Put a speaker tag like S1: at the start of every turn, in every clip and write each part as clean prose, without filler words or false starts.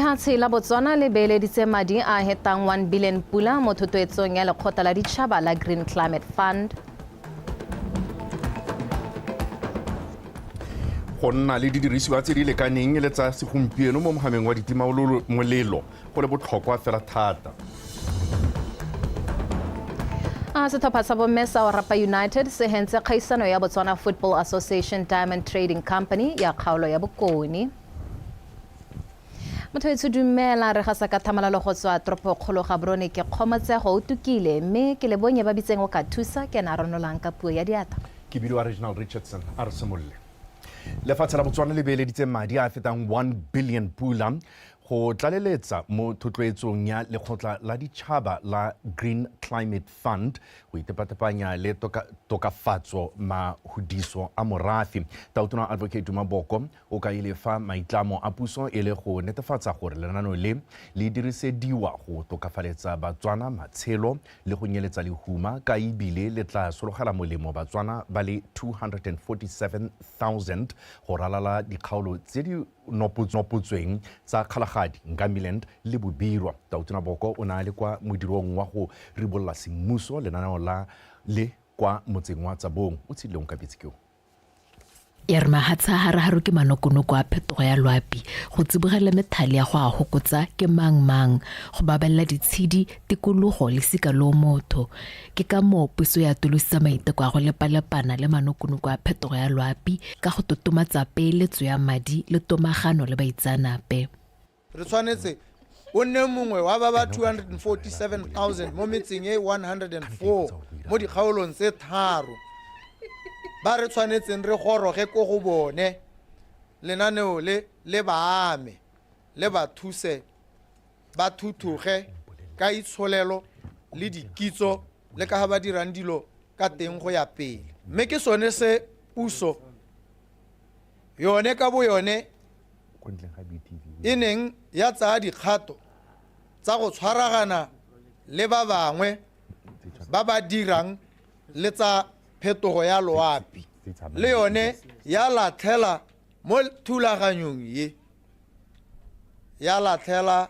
S1: Lehatshe la Botswana le beeleditse madi a hetang 1 billion pula mo thothoetsong ya lekgotla la ditšhaba la Green Climate Fund.
S2: Go nna le didirisiwa tse di lekaneng le tsa segompieno mo mogameng wa ditimamolelo go le botlhokwa fela thata.
S1: Setlhopha sa bomme sa Orapa United se hentse kgaisano ya Botswana Football Association Diamond Trading Company ya kgaolo ya Bokone. Motho e dumela re gasa ka thamalalo go tswa toropokgolo Gaborone ke kgomotsego o tukile mme ke le bonye ba bitseng o ka thusa ke na ronolang ka puo ya diata.
S2: Ke bidiwa Reginald Richardson a re semolle. Lefatshe la Botswana le beeleditse madi a fetang 1 billion pula go tlaleletsa mo thotloetsong ya lekgotla la ditšhaba la Green Climate Fund go itepatepanya le tokafatso mahodiso a morafe. Tautona Advocate Maboko o ka ile fa maitlamo a puso e le go netefatsa gore lenaneo le dirisediwa go tokafaletsa Batswana matshelo le go nyeletsa lehuma ka ebile le tla sologela molemo Batswana ba le 247,000 go ralala dikgaolo tse di nopotsweng tsa kgalagadi Ngamiland le Bobirwa. Tautona Boko o na le kwa modirong wa go ribolla semmuso lenaneo la le kwa motseng wa Tsabong o tshileng ka bitsikeo.
S3: Yerma hatsa haraharu ke manokonoko a phetogo ya loapi go tsibogela methale ya go a hokotsa ke mang go baballa ditshedi tikologo le sika lo motho ke ka mo puso ya tolosa maiteko a go lepalepana le manokonoko a phetogo ya loapi ka go totomatsa peeletso ya madi le tomagano le baitsanape.
S4: Re tshwanetse o nne mongwe wa ba 247,000 mo metseng e 104 mo dikgaolong tse tharo ba re tshwanetseng re goroge ko go bone lenaneo le baame le ba thuse ba thuthuge ka itsholelo le dikitso le ka ha ba dirang dilo ka teng go ya pele mme ke sone se puso yone ka bo yone e neng ya tsaya dikgato tsa go tshwaragana le ba bangwe ba ba dirang le tsa phetogo ya loapi le yone ya latlhela mo thulaganyong ye ya latlhela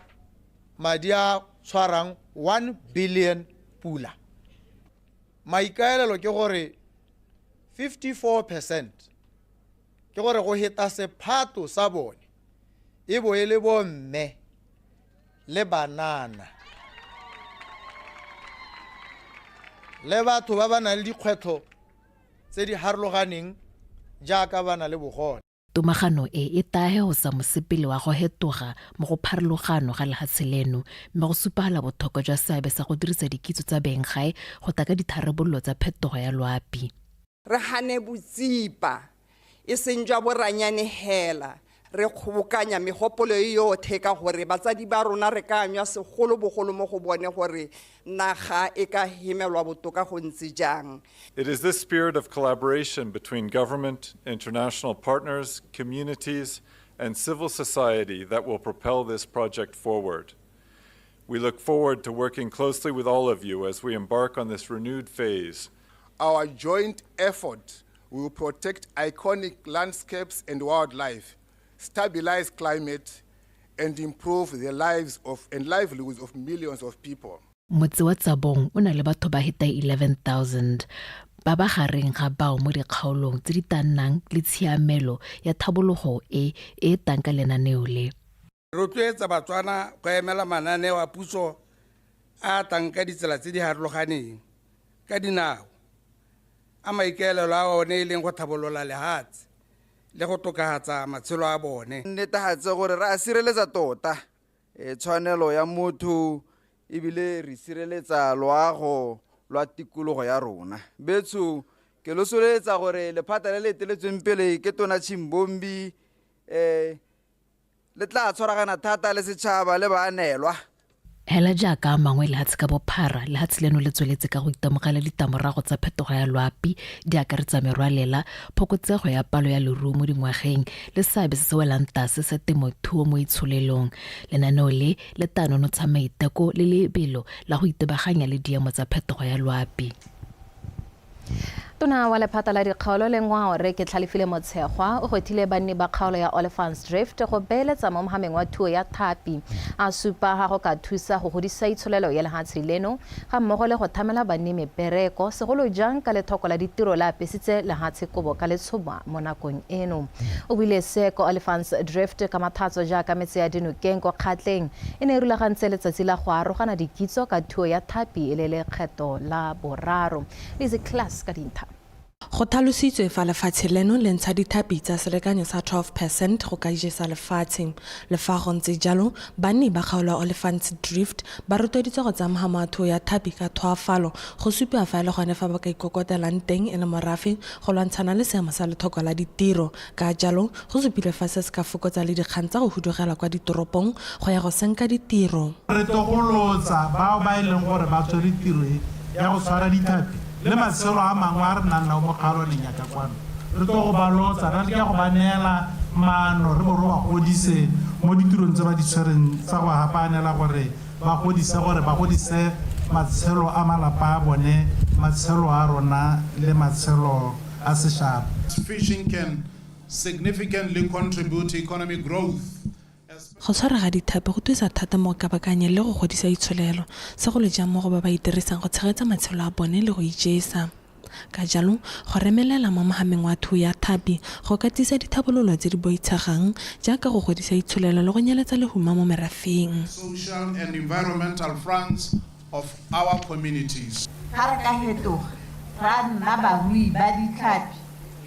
S4: madi a tshwarang 1 billion pula. Maikaelelo ke gore 54% ke gore go heta sephato sa bone e bo e le bomme le banana le batho ba ba na le dikgwetlho tse di harologaneng jaaka bana le bogole.
S3: Tomagano e tahe go sa mosepele wa go hetoga mo go pharologano ga lehatshe leno mme go supagala botlhokwa jwa seabe sa go dirisa dikitso tsa benggae go taka ditharabololo tsa phetogo ya loapi.
S5: Re hane botsipa e seng jwa boranyane hela re kgobokanya megopolo e yotlhe ka gore batsadi ba rona re ka anywa segolobogolo mo go bone gore naga e ka hemelwa botoka go ntse jang.
S6: It is this spirit of collaboration between government, international partners, communities, and civil society that will propel this project forward. We look forward to working closely with all of you as we embark on this renewed phase.
S7: Our joint effort will protect iconic landscapes and wildlife, stabilize climate, and improve the lives and livelihoods of millions of people.
S3: Motse wa Tsabong o na le batho ba heta 11,000 ba ba gareng ga bao mo dikgaolong tse di tannang le tshiamelo ya thabologo e tang ka lenaneo le.
S4: Rotloetsa Batswana go emela mananeo a puso a tang ka ditsela tse di harologaneng ka dinao a maikaelelo a one e leng go thabolola lehatshe le go tokahatsa matshelo a bone.
S8: Netefatse gore re a sireletsa tota tshwanelo ya motho ebile re sireletsa loago lwa tikologo ya rona. Betso ke losoletsa gore lephata le leteletsweng pele ke tona Chimbombi le tla tshwaragana thata le setšhaba le baanelwa.
S3: Hela jaaka mangwe lehatshe ka bophara lehatshe leno le tsweletse ka go itemogela ditamorago tsa phetogo ya loapi di akaretsa merwalela phokotsego ya palo ya leruo mo dingwageng le seabe se se welang tlase sa temothuo mo itsholelong. Lenaneo le tanonotsha maiteko le lebelo la go itebaganya le diemo tsa phetogo ya loapi.
S1: Tona wa lephata la dikgaolo le ngwao re ke Tlhalefile Motshegwa o gothile banni ba kgaolo ya Olifants Drift go beeletsa mo mohameng wa thuo ya Thapi a supa ga go ka thusa go godisa itsholelo ya lehatshe leno ga mmogo le go thamela banni mebereko segolo jang ka lethoko la ditiro la apesitse lehatshe kobo ka letshoma mo nakong eno o buile se ko Olifants Drift ka mathatso jaaka metse ya Dinokeng ko kgatleng e ne rulagantse letsatsi la go arogana dikitso ka thuo ya Thapi le lekgetho la boraro Lizzy Class ka dintlha
S9: Go thalositswe fa lefatshe leno le ntsha dithapi tsa selekanyo sa 12% go ka ijesa lefatshe le fa go ntse jalo banni ba kgaolo Olifants Drift ba rotloeditswe go tsamaya matho ya thapi ka thoafalo go supiwa fa le gone fa ba ka ikokotelang teng e le morafe go lwantshana le seemo sa lethoko la ditiro ka jalo go supile fa se se ka fokotsa le dikgang tsa go hudugela kwa ditoropong go ya go senka ditiro
S10: re togolotsa bao ba ileng gore ba tswere tiro ya go tshwara dithapi le matselo a mangwe a re nang mo kgaolong ya ka kwano re tlo go balotsa re ke go ba neela maano re bo ba godise mo ditirong tse ba di tshwereng tsa go hapanela gore ba godise matshelo a malapa a bone matshelo a rona le matshelo a seshaba.
S11: Fishing can significantly contribute to economic growth.
S9: Go tshwara ga dithapi go thusa thata mo kabakanye le go godisa itsholelo segolo jang mo go ba ba itirisang go tshegetsa matshelo a bone le go ijesa ka jalo go remelela mo mohameng wa thuo ya Thapi go ka tisa dithabololo tse di boitshegang jaaka go godisa itsholelo le go nyeletsa lehuma mo merafeng
S11: Social and environmental fronts of our communities.
S12: Ga re ka hetoga ra nna barui ba ditlhapi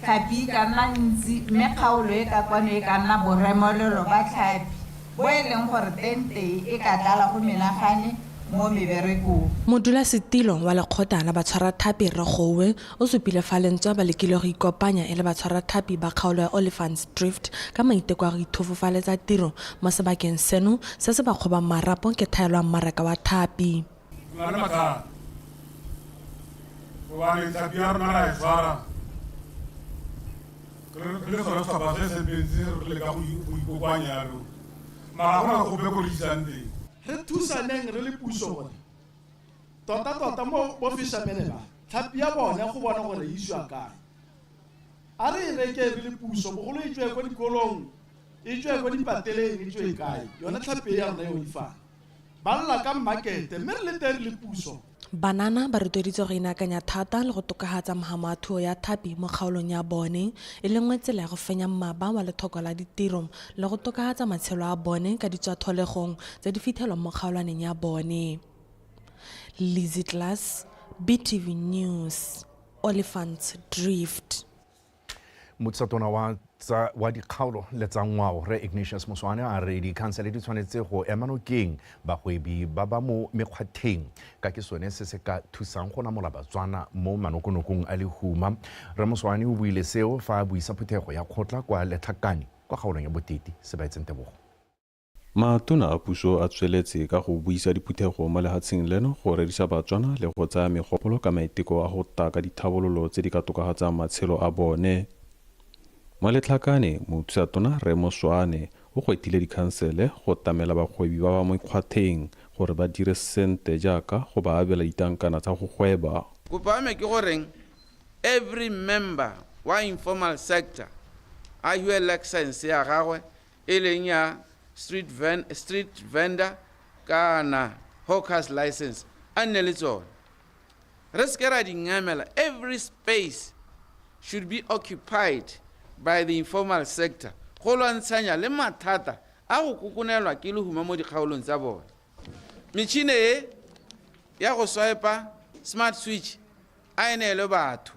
S12: tlhapi ka nna ntsi mme kgaolo e ka kwano e ka nna boremolelo ba tlhapi bo e leng gore tente e ka tlala go menagane mo meberekong.
S9: Modulasetilo wa lekgotla la batshwara thapi Regowe o supile fa lentswe ba lekile go ikopanya e le batshwara thapi ba kgaolo ya Olifants Drift ka maiteko a go ithofofaletsa tiro mo sebakeng seno se se ba kgobang marapo ke thaelo ya mmaraka wa thapi.
S10: Re thusaneng re le puso gore tota mo fishermen ba tlhapi ya bona go bona gore e iswa kae a re reke re le puso bogolo e tswe kwa dikolong e tswe kwa dipateleng e tswe kae yona tlhapi ya rona yo ifa ba lla ka market mme re le teng le puso.
S9: Banana ba rotloeditswe go inakanya thata le go tokagatsa mohamatho ya thapi mo kgaolong ya bone e lengwe tsela ya go fenya mmaba wa lethoko la ditiro le go tokagatsa matshelo a bone ka ditswatholegong tse di fitlhelwang mo kgaolaneng ya bone. Lizzy Class, BTV News, Olifants Drift.
S2: Motsatona wa dikgaolo le tsa ngwao re Ignatius Moswane a re dikhansele di tshwanetse go ema nokeng bagwebi ba ba mo mekgwatheng ka ke sone se se ka thusang go namola BOTSWANA mo manokonokong a lehuma re Moswane o buile seo fa a buisa phuthego ya kgotla kwa Letlhakane kwa kgaolong ya Boteti se ba etseng tebogo.
S13: Matona a puso a tsweletse ka go buisa diphuthego mo lehatsheng leno go redisa BOTSWANA le go tsaya megopolo ka maiteko a go taka dithabololo tse di ka tokagatsang matshelo a bone. Mo Letlhakane motsatona re Moswane o gwetile dikhansele go tamela bagwebi ba ba mo ikgwatheng gore ba dire sente jaaka go ba abela ditankana tsa go gweba.
S8: Kopame ke goreng every member wa informal sector a hue license ya gagwe e leng ya street vendor kana hawkers license a nne le tsone. Re se ke ra di ngamela every space should be occupied by the informal sector go lwantshanya le mathata a go kokonelwa ke lehuma mo dikgaolong tsa bone. Metšhine e ya go swiper smart switch a enele batho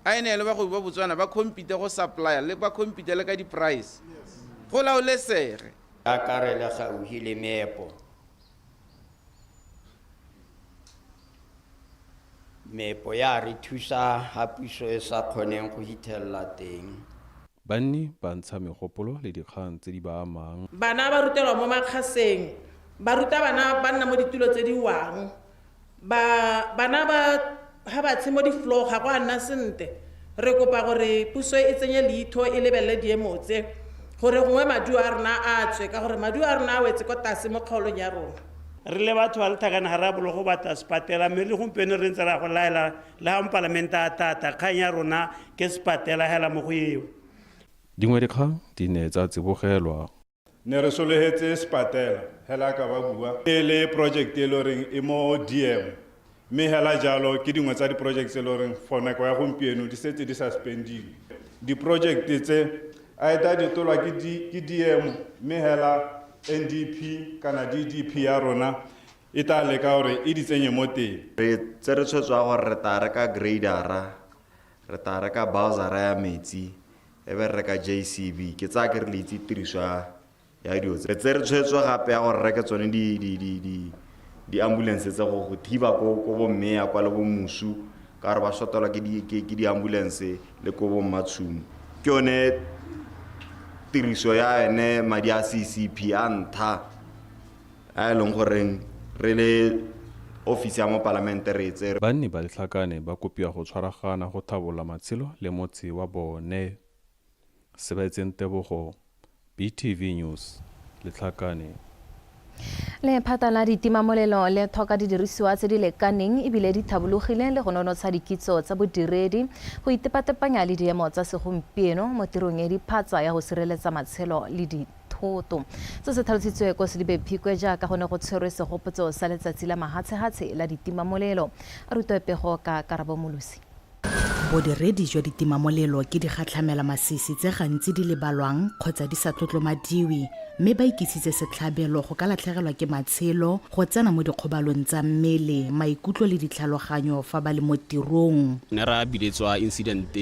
S8: a enele ba go ba BOTSWANA ba compete go supplier le ba compete le ka di price go laolesege
S14: a karela gauhi le meepo ya re thusa ha puso e sa kgoneng go hitella teng.
S13: Banni ba ntsha megopolo le dikgang tse di ba amang.
S15: Bana ba rutelwa mo makgaseng ba ruta bana ba nna mo ditulo tse di wang bana ba ha ba tse mo di floor ga go nna sente re kopa gore puso e tsenye leitho e lebelle diemo tse gore gongwe maduo a rena a tswe ka gore maduo a rena a wetse ko tase mo kgaolong ya rona.
S16: re le batho ba Letlhakane ga re bolo go batla sepatela mme le gompieno re ntse ra go laela le ga mopalamenta a tata kgang ya rona ke sepatela hela mo go eo.
S13: Dingwe dikgang di ne tsa tsibogelwa.
S17: Ne re sologetse sepatela hela ka ba bua le project e le reng e mo DM mme hela jalo ke dingwe tsa di-project tse le reng for nako ya gompieno di setse di suspendile. Di-project tse a eta di tolwa ke DM mme hela NDP kana DDP ya rona e tla leka gore e di tsenye mo teng.
S18: Re tse re tshwetswa gore re ta reka gradera, re ta reka bowsera ya metsi, e be re reka JCB ke tsa ke re le itse tiriso ya dio tse re tshwetswa gape ya gore reka tsone di ambulance tsa go thiba ko bo mme ya kwa le bo musu ka re ba shotola ke di ambulance le ko bo matshumo ke yone tiriso ya ene madi a CCP a ntha a leng goreng re le ofisi ya mo parlamente re itse.
S13: Banni ba Letlhakane ba kopiwa go tshwaragana go thabola matshelo le motse wa bone. Sebetseng Tebogo, BTV News, Letlhakane.
S1: Le phata la ditimamolelo le thoka didirisiwa tse di lekaneng ebile di thabologile le go nonotsha dikitso tsa bodiredi go itepatepanya le diemo tsa segompieno mo tirong e diphatsa ya go sireletsa matshelo le dithoto. Se se tlhalositswe ko Sedibe Phikwe jaaka go ne go tshwerwe segopotso sa letsatsi la mahatshehatshe la ditimamolelo. A rutwepego ka Karabo Molusi.
S19: Bodiredi jwa ditimamolelo ke di gatlhamela masisi tse gantsi di lebalwang kgotsa di sa tlotlomadiwe mme ba ikisitse setlhabelo go ka latlhegelwa ke matshelo go tsena mo dikgobalong tsa mmele maikutlo le ditlhaloganyo fa ba le mo tirong.
S20: Ne ra biletswa incident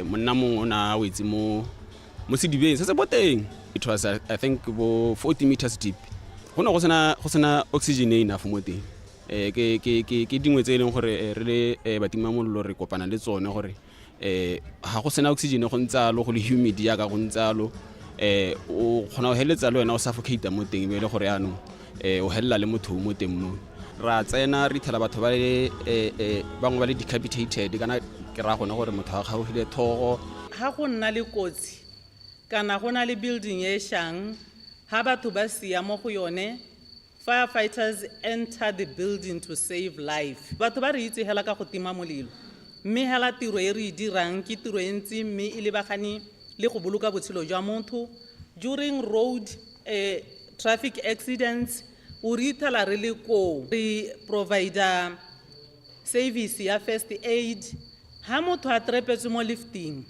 S20: monna mongwe o na wetse mo Mosidibeng se se boteng. It was I think bo 40 meters deep. Go ne go sena oxygen enough mo teng. Ke dingwe tse leng gore re le batimamolelo re kopana le tsone gore ga go sena oxygen go ntsalo go le humid ya ka go ntsalo o khona o heletsa le wena o suffocate mo teng be le gore ano o hella le motho mo teng mo ra tsena re thela batho ba le bangwe ba le decapitated kana ke ra gona gore motho ga go hile thogo
S15: ha go nna le kotsi kana go na le building e shang ha batho ba sia mo go yone. Firefighters enter the building to save life. Batho ba re itse hela ka go tima molelo. Mme hela tiro e re dirang ke tiro e ntsi mme e lebagane le go boloka botshelo jwa motho. During road traffic accidents, o re ithala re le ko re provider service ya first aid. Ha motho a trepetse mo lifting,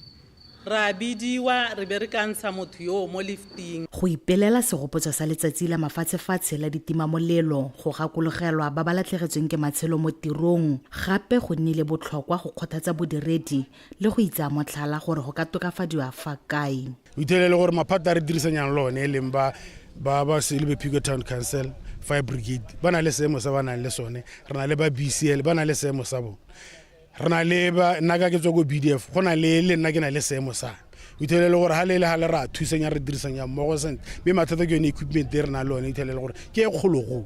S15: ra bidiwa re berekantsha motho yo mo lifting.
S19: Go ipelela segopotso sa letsatsi la mafatshefatshe la ditimamolelo go gakologelwa ba ba latlhegetsweng ke matshelo mo tirong gape go nnile botlhokwa go kgothatsa bodiredi le go itsa motlhala gore go ka tokafadiwa fa kae.
S21: O itelele gore maphata re dirisanyang lone leng ba Sedibe Phikwe Town Council Fire Brigade ba na le seemo sa ba nang le sone re na le ba BCL ba na le seemo sa bona re na le ba nna ka ke tswa go BDF go na le nna ke na le seemo sa itelele gore ha le ra thusenya re dirisanya mmogo sent be mathata ke yone equipment e re na le one itelele gore ke e kgologolo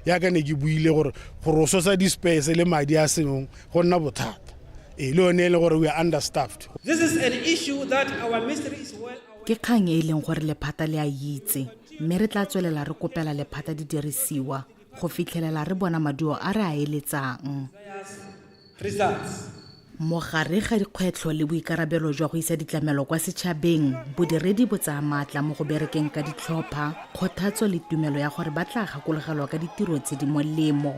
S21: ya ka ne ke buile gore o sosa di-space le madi a sengwe go nna bothata le one le gore we are understaffed.
S22: This is an issue that our ministry is well aware.
S19: Ke kgang e leng gore lephata le a itse mme re tla tswelela re kopela lephata di dirisiwa go fitlhelela re bona maduo a re a eletsang. Mogare ga dikgwetlho le boikarabelo jwa go isa ditlamelo kwa setšhabeng bodiredi bo tsaya maatla mo go berekeng ka ditlhopha kgothatso le tumelo ya gore ba tla gakologelwa ka ditiro tse di molemo.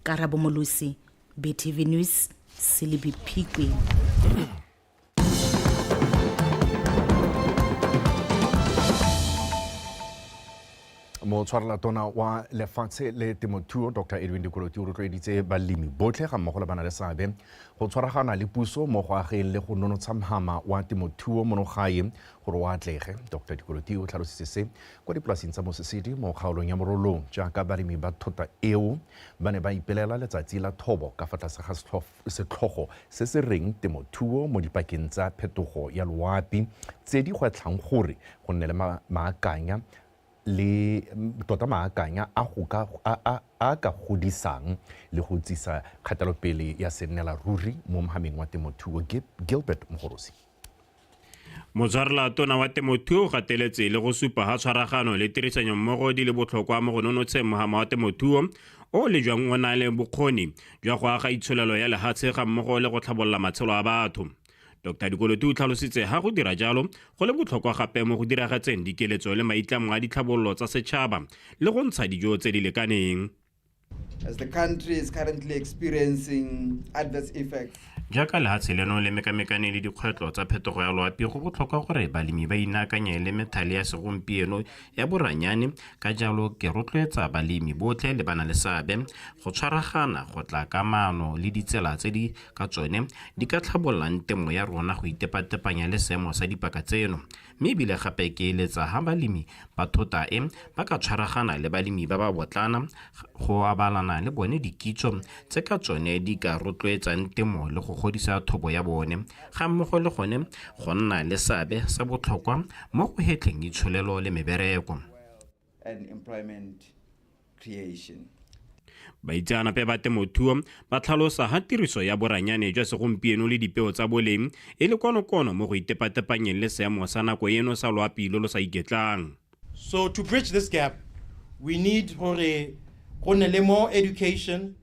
S19: Karabo Molusi, BTV News, Sedibe Phikwe.
S2: Motshwarela-tona wa lefatshe le temothuo Dr. Edwin Dikoloти o rotloeditse balemi botlhe ga mmogo le bana le seabe go tshwaragana le puso mo go ageng le go nonotsha mohama wa temothuo mo gae gore o atlege. Dr. Dikoloti o tlhalositse se kwa dipolaseng tsa Mosisedi mo kgaolong ya Morolong jaaka balemi ba thota eo ba ne ba ipelela letsatsi la thobo ka fa tlase ga setlhogo se se reng temothuo mo dipakeng tsa phetogo ya loapi tse di gwetlhang gore go nne le maakanya le tota maakanya a ka godisang le go tsisa kgatelopele ya senela ruri mo mohameng wa temothuo. Gilbert Mogorosi.
S5: Motshwarelatona wa temothuo o gateletse le go supa ga tshwaragano le tirisanyo mmogo di le botlhokwa mo go nonotsheng mogama wa temothuo o le jwang o na le bokgoni jwa go aga itsholelo ya lehatshe ga mmogo le go tlhabolola matshelo a batho. Dr. Dikoloti o tlhalositse ga go dira jalo go le botlhokwa gape mo go diragatseng dikeletso le maitlamo a ditlhabololo tsa setšhaba le go ntsha dijo tse di lekaneng.
S8: As the country is currently experiencing adverse effects.
S5: Jaaka lehatshe leno le mekamekane le dikgwetlho tsa phetogo ya loapi go botlhokwa gore balemi ba inaakanye le methale ya segompieno ya boranyane ka jalo ke rotloetsa balemi botlhe le bana le seabe go tshwaragana go tla kamano le ditsela tse di ka tsone di ka tlhabololang temo ya rona go itepatepanya le seemo sa dipaka tseno mme ebile gape ke eletsa ga balemi ba thota ba ka tshwaragana le balemi ba ba botlana go abalana le bone dikitso tse ka tsone di ka rotloetsang temo le go godisa thobo ya bone ga mmogo le gone go nna le seabe sa botlhokwa mo go hetleng itsholelo le mebereko.
S8: And employment creation.
S5: Baitseanape ba temothuo ba tlhalosa ga tiriso ya boranyane jwa segompieno le dipeo tsa boleng e le konokono mo go itepatepanyeng le seemo sa nako eno sa loapi lo lo sa iketlang.
S22: So to bridge this gap, we need go nne le more education.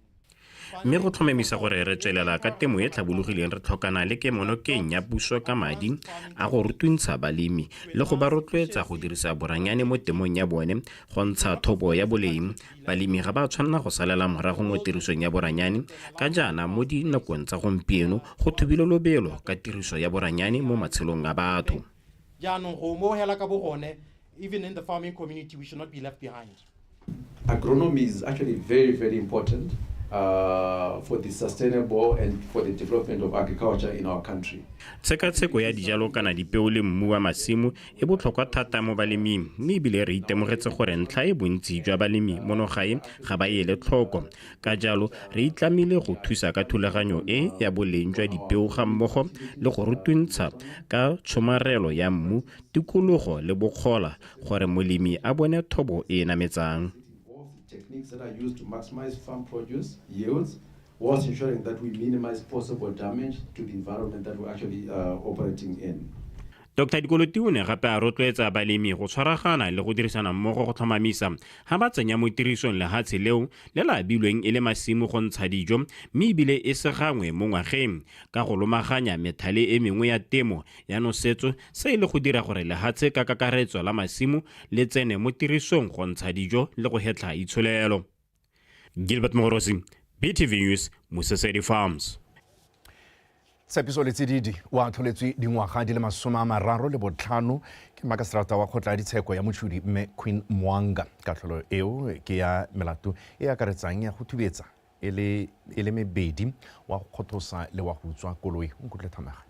S5: Mme go tlhomamisa gore re tswelela ka temo e tlhabologileng re tlhokana le kemonokeng ya puso ka madi a go rutuntsha balemi le go ba rotloetsa go dirisa boranyane mo temong ya bone go ntsha thobo ya boleng. Balemi ga ba tshwanela go salela morago mo tirisong ya boranyane ka jaana mo dinakong tsa gompieno go thubile lobelo ka tiriso ya boranyane mo matshelong a batho.
S22: Jaanong go mo hela ka bo gone, even in the farming community we should not be left behind.
S6: Agronomy is actually very, very important for the sustainable and for the development of agriculture in our country.
S5: Tshekatsheko ya dijalo kana dipeo le mmu wa masimo e botlhokwa thata mo baleming mme ebile re itemogetse gore ntlha e bontsi jwa balemi mono gae ga ba ele tlhoko ka jalo re itlamile go thusa ka thulaganyo e ya boleng jwa dipeo ga mmogo le go rutuntsha ka tshomarelo ya mmu tikologo le bokgola gore molemi a bone thobo e nametsang.
S6: Techniques that are used to maximize farm produce yields, whilst ensuring that we minimize possible damage to the environment that we're actually operating in.
S5: Dr. Dikoloti o ne gape a rotloetsa balemi go tshwaragana le go dirisana mmogo go tlhomamisa ga ba tsenya mo tirisong lehatshe leo le la abilweng e le masimo go ntsha dijo mme ebile e se gangwe mo ngwageng ka go lomaganya methale e mengwe ya temo ya nosetso se e le go dira gore lehatshe ka kakaretso la masimo le tsene mo tirisong go ntsha dijo le go hetla itsholelo. Gilbert Mogorosi, BTV News, Mosisedi Farms.
S2: Tshepiso le tsididi wa tlholetswe dingwaga di le 35 ke makaseterata wa kgotla ya ditsheko ya motšhodi mme Queen Mwanga. Katlholo eo ke ya melato e akaretsang ya go thubetsa e le mebedi wa go kgothosa le wa go utswa koloi. Nkutle Thamaga.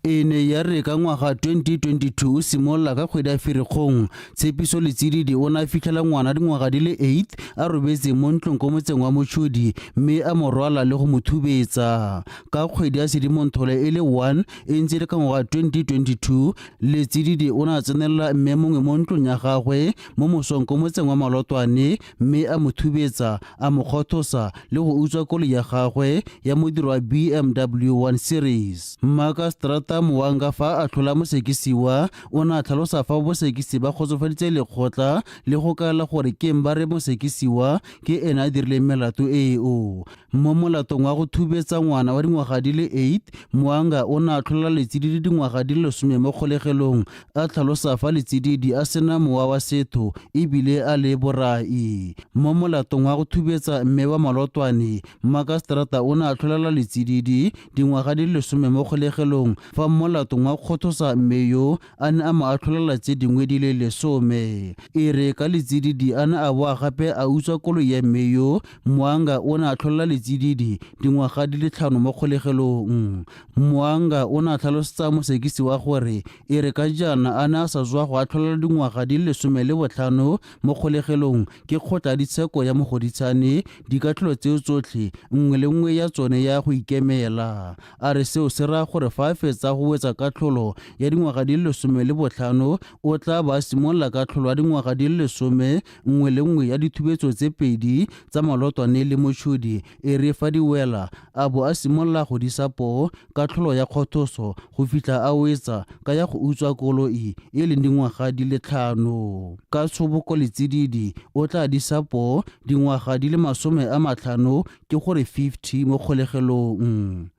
S23: e ne ya re ka ngwaga 2022 o simolola ka kgwedi ya Ferikgong. Tshepiso le tsididi o na fitlhela ngwana dingwaga di le 8 a robetse mo ntlong ko motseng wa motšhodi mme a morwala le go mo thubetsa. Ka kgwedi ya Sedimonthole e le 1 e ntse le ka ngwaga 2022 le tsididi o na tsenelela mme mongwe mo ntlong ya gagwe mo mosong ko motseng wa Malotwane mme a mo thubetsa a mo kgothosa le go utswa koloi ya gagwe ya modiro wa BMW 1 Series. Makaseterata Mwanga fa a tlhola mosekisiwa o na tlhalosa fa bosekisi ba kgotsofaditse lekgotla le go kaela gore keng ba re mosekisiwa ke ena a dirile melato eo. Mo molatong wa go thubetsa ngwana wa dingwaga di le 8 Mwanga o na tlhola letsididi dingwaga di le 10 mo kgolegelong a tlhalosa fa letsididi a sena mowa wa setho ebile a le borai. Mo molatong wa go thubetsa mme wa Malotwane Makaseterata o na tlholela letsididi dingwaga di le 10 mo kgolegelong fa molatong wa kgothosa mme yo a ne a mo atlholela tse dingwe di le 10. E re ka letsididi a ne a boa gape a utswa koloi ya mme yo Mwanga o ne a tlholela letsididi dingwaga di le 5 mo kgolegelong. Mwanga o ne a tlhalosetsa mosekisi wa gore e re ka jaana a ne a sa tswa go atlholela dingwaga di le 15 mo kgolegelong ke kgotla ditsheko ya mogoditshane dikatlholo tseo tsotlhe nngwe le nngwe ya tsone ya go ikemela. A re seo se ra gore fa a fetsa tsa go wetsa katlholo ya dingwaga di le 15 o tla ba simolola katlholo ya dingwaga di le 10 nngwe le nngwe ya dithubetso tse pedi tsa malotwane le motšhodi e re fa di wela a bo a simolola go disa poo katlholo ya kgothoso go fitlha a wetsa ka ya go utswa koloi e leng dingwaga di le 5 ka tshoboko letsididi o tla disa poo dingwaga di le 50 ke gore 50 mo kgolegelong.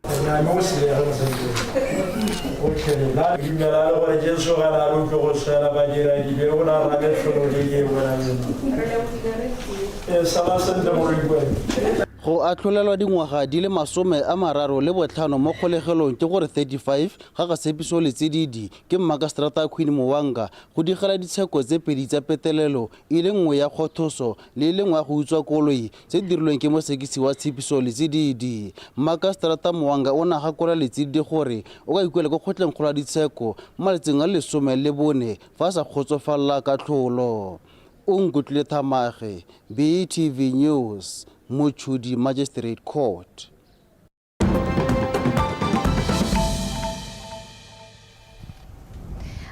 S23: Go atlholelwa dingwaga di le 35 mo kgolegelong ke gore 35 ga ga tshepiso letsedidi ke mmakaseterata Queen Mowanga go digela ditsheko tse pedi tsa petelelo e le nngwe ya kgothoso le le nngwe ya go utswa koloi tse dirilweng ke mosekisi wa tshepiso letsedidi. Mmakaseterata Mowanga o nagakola letsedidi gore o ka ikuela go kgotleng kgolo ya ditsheko mo maletseng a le 14 fa a sa kgotsofalela katlholo. Ungutlile Thamage, BTV News, Mochudi Magistrate Court.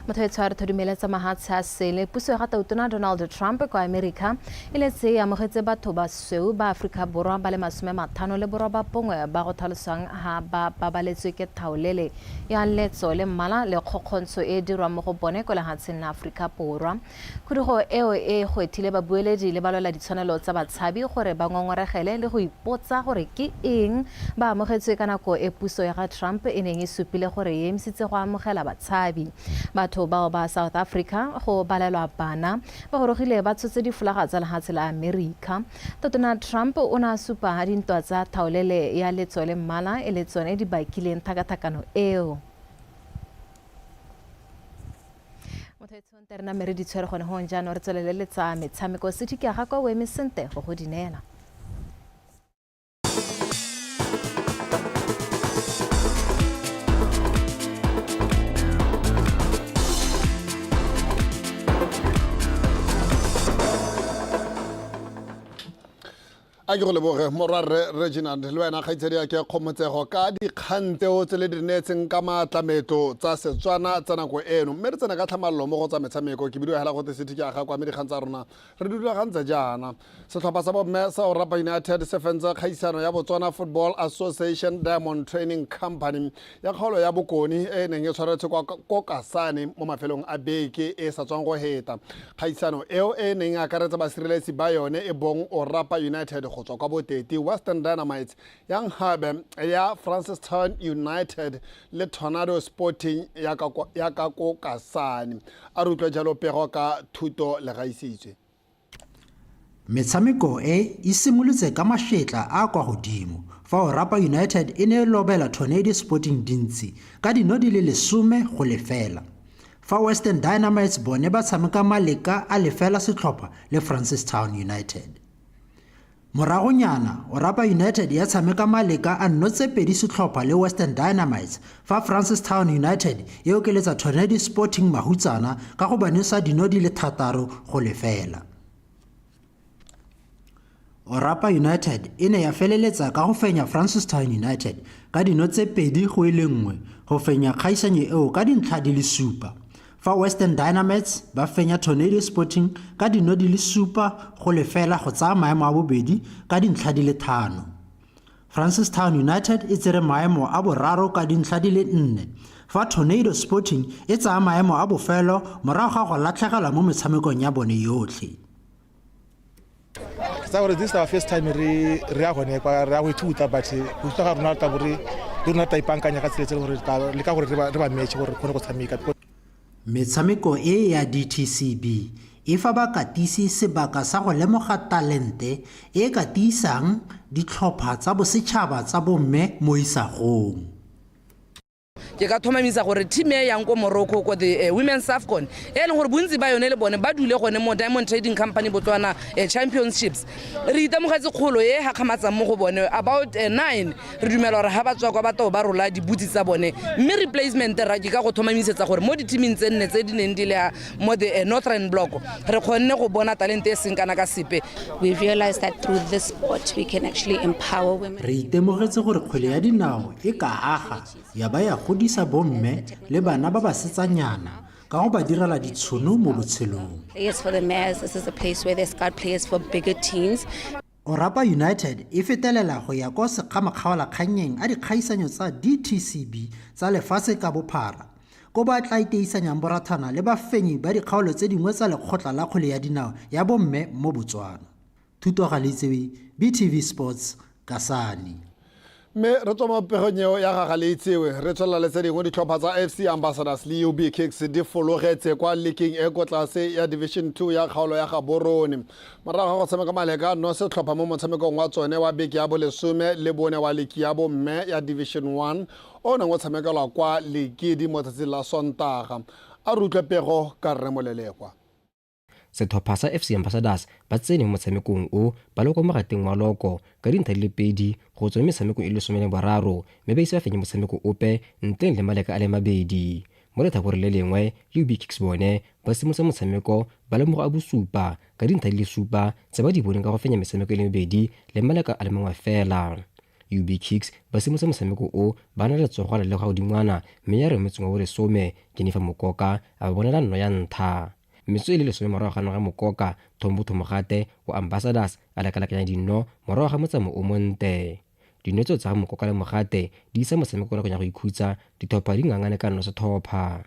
S1: Motho a re thodumeletsa mahatshe a sele puso ya gatautona Donald Trump kwa America e letse ya mogetse batho ba sweu ba Afrika Borwa ba le 54 ba go tlhalosang ha ba babaletswe ke thaolele ya letso le mmala le kgokgontsho e dirwa mo go bone kwa lehatsheng la Afrika Borwa. Khudugo eo e goethile ba bueledi le balola ditshwanelo tsa batshabi gore ba ngongoregele le go ipotsa gore ke eng ba amogetswe ka nako e puso ya ga Trump e neng e supile gore e emisitse go amogela batshabi. Batho bao ba South Africa go balelwa bana ba gorogile ba tshotse difolaga tsa lehatshe la America. Totona Trump o na supa ha dintwa tsa thaolele ya letso le mmala e le tsone di bakileng thakathakano eo. Motho nterna mere di tshwere gone ho njana re tswelele tsa metshameko se dika ga kwa wemisente go go dinela.
S3: a ke go leboge morwarre Reginald le wena kgaitsedi ya ke kgomotsego ka dikgang tseo tse le di neetseng ka matlametlo tsa Setswana tsa nako eno mme re tsena ka tlhamallo mo go tsa metshameko ke bidio hela go se thiki aga kwa me dikgang tsa rona re dula gantsa jana setlhopha sa bomme sa Orapa United se fentsa kgaisano ya Botswana Football Association Diamond Training Company ya kgaolo ya bokoni e neng e tshwaretse kwa Kokasane mo mafelong a beke e sa tswang go heta kgaisano eo e neng akaretsa basireletsi ba yone e bong Orapa United go tswa kwa boteti Western Dynamites yang habe ya Francistown United le Tornado Sporting ya ka Kokasane a rutlwa jalo pego ka thuto le gaisitswe.
S4: Metshameko e simolotse ka mashetla a kwa godimo fa Orapa United e ne lobela Tornado Sporting dintsi ka dino di le 10-0 fa Western Dynamites bone ba tshameka maleka a lefela setlhopha le Francistown United. Moragonyana Orapa United ya tshameka maleka a nnotse pedi setlhopha le Western Dynamites fa Francistown United e okeletsa Tornado Sporting mahutsana ka go banisa dino di le 3-0. Orapa United e ne ya feleletsa ka go fenya Francistown United ka dino tse 2-1 go fenya kgaisano eo ka dintlha di le 7 fa Western Dynamites ba fenya Tornado Sporting ka dino di le 7-0 go tsaya maemo a bobedi ka dintlha di le 5. Francistown United e tsere maemo a boraro ka dintlha di le 4 fa Tornado Sporting e tsaya maemo a bofelo morago ga go latlhegela mo metshamekong ya bone yotlhe.
S7: This is our first time re a go ithuta but go tla ga rona ta bore re rona ta ipankanya ka tsetse gore le ka gore re ba match gore khone go tshameka.
S4: Metshameko e ya DTCB e fa ba katisi sebaka sa go lemoga talente e ka tisang ditlhopha tsa bosetšhaba tsa bomme mo isagong.
S24: Ke ka thomamisa gore team e yang ko Morocco ko the Women's AFCON e leng gore bontsi ba yone le bone ba dule gone mo Diamond Trading Company Botswana Championships re itemogetse kgolo e ha kgamatsa mo go bone about 9 re dumela gore ha ba tswa kwa batho ba rola dibutsi tsa bone mme replacement ra ke ka go thomamisetsa gore mo di-teaming tse nne tse di neng di le mo the Northern Block re kgonne go bona talente e seng kana ka sepe.
S25: We realize that through this sport we can actually empower women.
S4: Re itemogetse gore kgwele ya dinao e ka aga ya ba ya go gaisa bomme le bana ba ba setsanyana ka go ba direla ditshono mo botshelong.
S25: Players for the mayors, this is a place where they scout players for bigger teams.
S4: Orapa United e fetelela go ya kwa sekgamakgaolakganyeng a dikgaisanyo tsa DTCB tsa lefatshe ka bophara ko ba tla iteisanyang borathana le bafenyi ba dikgaolo tse dingwe tsa lekgotla la kgwele ya dinao ya bomme mo Botswana. Thuto Galitsewi, BTV Sports, Kasani.
S3: Me re tswa mapegonyeo ya gaga le itsewe re tswela le tse dingwe ditlhopha tsa FC Ambassadors le UB Kicks di fologetse kwa leaking e ko tlase ya Division 2 ya kgaolo ya Gaborone. Morago go tshameka maleka no se tlhopha mo motshamekong wa tsone wa beke ya bolesome le bone wa leki ya bomme ya Division 1 o neng o tshamekelwa kwa Lekedi mo tsatsing la Sontaga. A rutlwe pego ka Remolelekwa.
S9: Setlhopha sa FC Ambassadors ba tsene mo motshamekong o ba le kwa mogateng wa loko ka dintlha di le pedi go tswa metshameko e le 13 mme ba ise ba fenye motshameko ope ntleng le maleka a le mabedi. Mo letlhakore le lengwe UB Kicks bone ba simolotse motshameko ba le mo a bosupa ka dintlha di le 7 tse ba di boneng ka go fenya metshameko e le mebedi le maleka a le mangwe fela. UB Kicks ba simolotse motshameko o ba na le letsogo le go dingwana mme ya re motseng wa bolesome Jennifer Mokoka a ba bonela nno ya ntha. Metso e le lesome morago ga ga Mokoka Thombo Mogate wa Ambassadors a lekalakanya dino morago ga motsamo o monte. Dinetso tsa Mokoka le Mogate di isa motshameko la go ikhutsa dithopha di ngangane ka nno sethopha.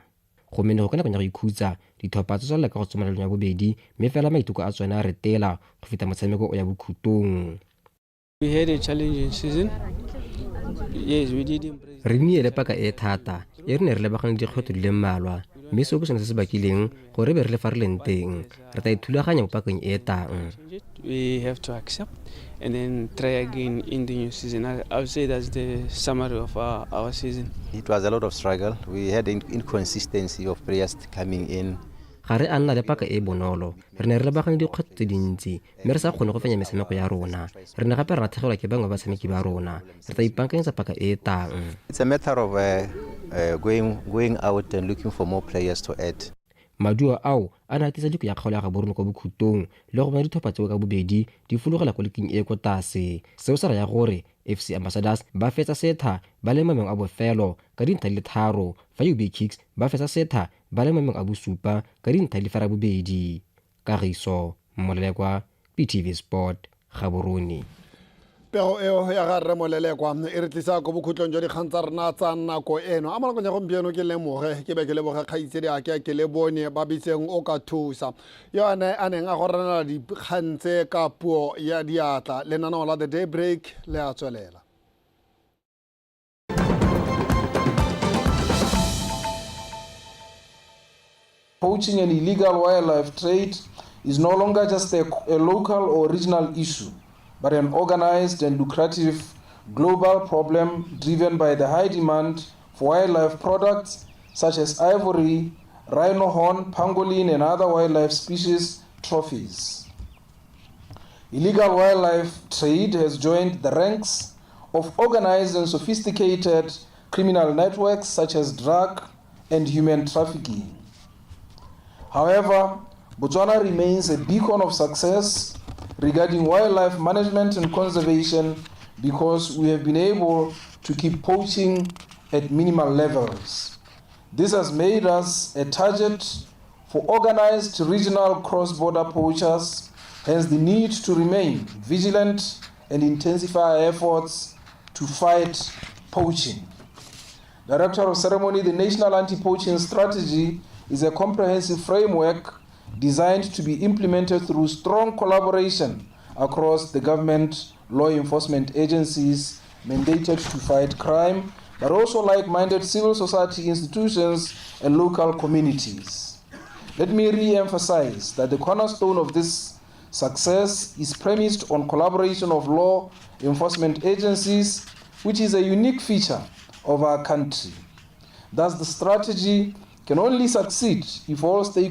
S9: Go mene go kana go ikhutsa dithopha tsa tswela ka go tsomela ya bobedi mme fela maituko a tswana a retela go feta motshameko o ya bokhutong.
S10: We had a challenging season. Yes, we did impress.
S9: Re nnile paka e thata e re ne re lebagane dikgwetlho di le mmalwa mme seo ke sone se se bakileng gore be re le fa re leng teng re tla ithulaganya mo pakeng e tang.
S10: We have to accept and then try again in the new season. I would say that's the summary of our season.
S11: It was a lot of struggle. We had inconsistency of players coming in.
S9: Ga re a nna le paka e bonolo re ne re lebagane dikgwetlho tse dintsi mme re sa kgone go fenya metshameko ya rona re ne gape re rathegelwa ke bangwe batshameki ba rona re tla ipaakanyetsa paka e tang.
S11: It's a matter of going out and looking for more players to add.
S9: Maduo ao a ne atisa diko ya kgaolo ya Gaborone kwa bokhutong le go bona dithopha tseo ka bobedi di fologela kwa leking e ko tase. Seo se raya gore FC Ambassadors ba fetsa setha ba le mameng a bofelo ka dintlha di le 3 fa UB Kicks ba fetsa setha ba le mameng a bosupa ka dintlha di le 2. Kagiso Molelekwa, BTV Sport, Gaborone.
S3: Pego eo ya ga Remolelekwa e re tlisa go bokhutlong jwa dikgang tsa rena tsa nako eno a malakong ya gompieno ke lemoge ke be ke leboge kgaitsedi a ke le bone ba bitseng o ka thusa yone a neng a go renela dikgang tse ka puo ya diatla lenaneo la The Daybreak le a tswelela.
S12: Poaching and illegal wildlife trade is no longer just a local or regional issue, but an organized and lucrative global problem driven by the high demand for wildlife products such as ivory, rhino horn, pangolin, and other wildlife species trophies. Illegal wildlife trade has joined the ranks of organized and sophisticated criminal networks such as drug and human trafficking. However, Botswana remains a beacon of success regarding wildlife management and conservation because we have been able to keep poaching at minimal levels. This has made us a target for organized regional cross-border poachers, hence the need to remain vigilant and intensify our efforts to fight poaching. Director of Ceremony, the National Anti-Poaching Strategy is a comprehensive framework designed to be implemented through strong collaboration across the government law enforcement agencies mandated to fight crime, but also like-minded civil society institutions and local communities. Let me re-emphasize that the cornerstone of this success is premised on collaboration of law enforcement agencies, which is a unique feature of our country. Thus, the strategy can only succeed if all stakeholders